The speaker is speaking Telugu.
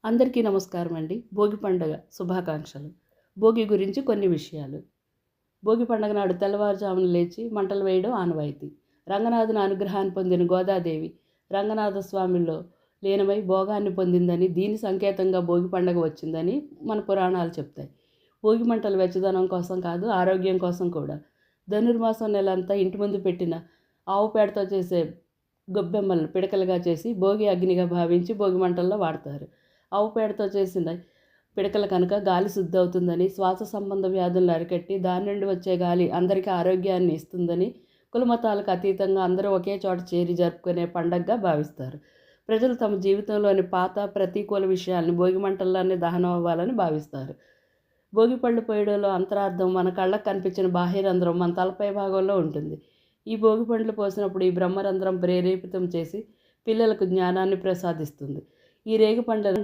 అందరికీ నమస్కారం అండి. భోగి పండుగ శుభాకాంక్షలు. భోగి గురించి కొన్ని విషయాలు. భోగి పండుగ నాడు తెల్లవారుజామున లేచి మంటలు వేయడం ఆనవాయితీ. రంగనాథుని అనుగ్రహాన్ని పొందిన గోదాదేవి రంగనాథ స్వామిలో లీనమై భోగాన్ని పొందిందని, దీని సంకేతంగా భోగి పండుగ వచ్చిందని మన పురాణాలు చెప్తాయి. భోగి మంటలు వెచ్చదనం కోసం కాదు, ఆరోగ్యం కోసం కూడా. ధనుర్మాసం నెలంతా ఇంటి ముందు పెట్టిన ఆవు పేడతో చేసే గొబ్బెమ్మలను పిడకలుగా చేసి భోగి అగ్నిగా భావించి భోగి మంటల్లో వాడతారు. ఆవు పేడతో చేసిన పిడకల కనుక గాలి శుద్ధి అవుతుందని, శ్వాస సంబంధ వ్యాధులను అరికట్టి దాని నుండి వచ్చే గాలి అందరికీ ఆరోగ్యాన్ని ఇస్తుందని, కులమతాలకు అతీతంగా అందరూ ఒకే చోట చేరి జరుపుకునే పండగగా భావిస్తారు. ప్రజలు తమ జీవితంలోని పాత ప్రతికూల విషయాల్ని భోగి మంటల్లోనే దహనం అవ్వాలని భావిస్తారు. భోగి పళ్ళు పోయడంలో అంతరార్థం మన కళ్ళకు కనిపించిన బాహ్యరంధ్రం మన తలపై భాగంలో ఉంటుంది. ఈ భోగి పండ్లు పోసినప్పుడు ఈ బ్రహ్మరంధ్రం ప్రేరేపితం చేసి పిల్లలకు జ్ఞానాన్ని ప్రసాదిస్తుంది. ఈ రేగి పండ్లను